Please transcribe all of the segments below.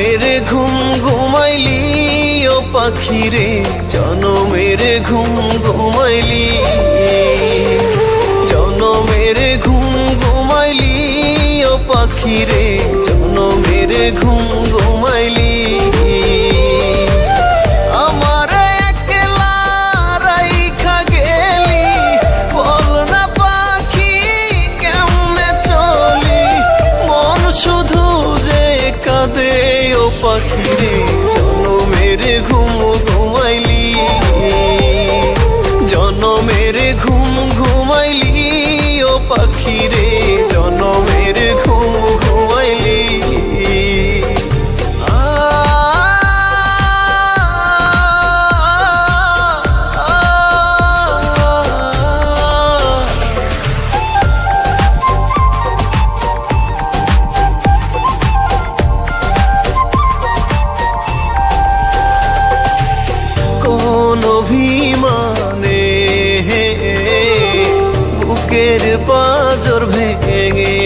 জনমের ঘুম ঘুমাইলি ও পাখি রে, জনমের ঘুম ঘুমাইলি, জনমের ঘুম ঘুমাইলি ও পাখি রে, জনমের ঘুম ঘুমাইলি। পাখি রে জনমের ঘুম ঘুমাইলি, জনমের ঘুম ঘুমাইলি ও পাখি রে, জনমের ঘুম ঘুমাইলি। অভিমানে বুকের পাঁজর ভেঙে,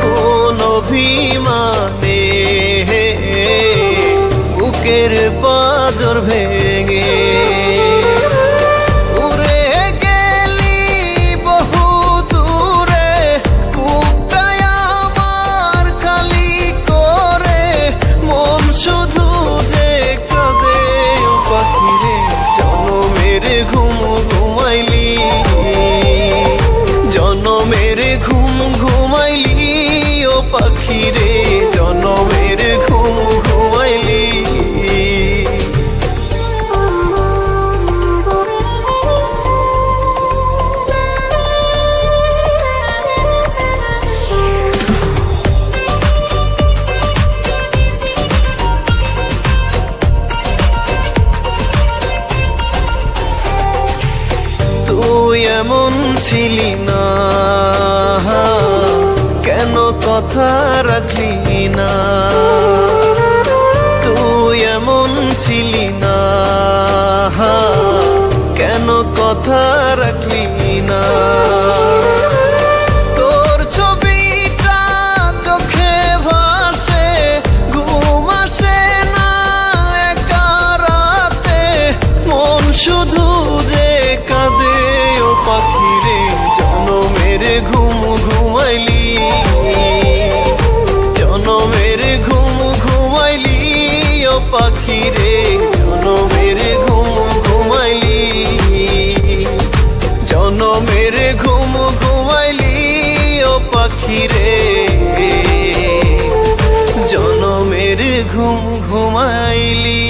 কোন অভিমানে বুকের পাঁজর ভেঙে উড়ে গেলি বহু দূরে, বুকটাই আমার খালি করে, মন শুধু যে কাঁদে পাখি রে জনমের ঘুম ঘুমাইলি, জনমের ঘুম ঘুমাইলি ও পাখি রে, জনমের ঘুম ঘুমাইলি। তুই এমন ছিলি না, কেন কথা রাখলি না, তুই এমন ছিলি না, কেন কথা রাখলি না। তোর ছবিটা চোখে ভাসে, ঘুম আসে না একা রাতে, মন শুধু যে কাঁদে ও পাখি রে জনমের ঘুম ঘুমাইলি, জনমের ঘুম ঘুমাইলি ও পাখি রে, জনমের ঘুম ঘুমাইলি, জনমের ঘুম ঘুমাইলি ও পাখি রে, জনমের ঘুম ঘুমাইলি।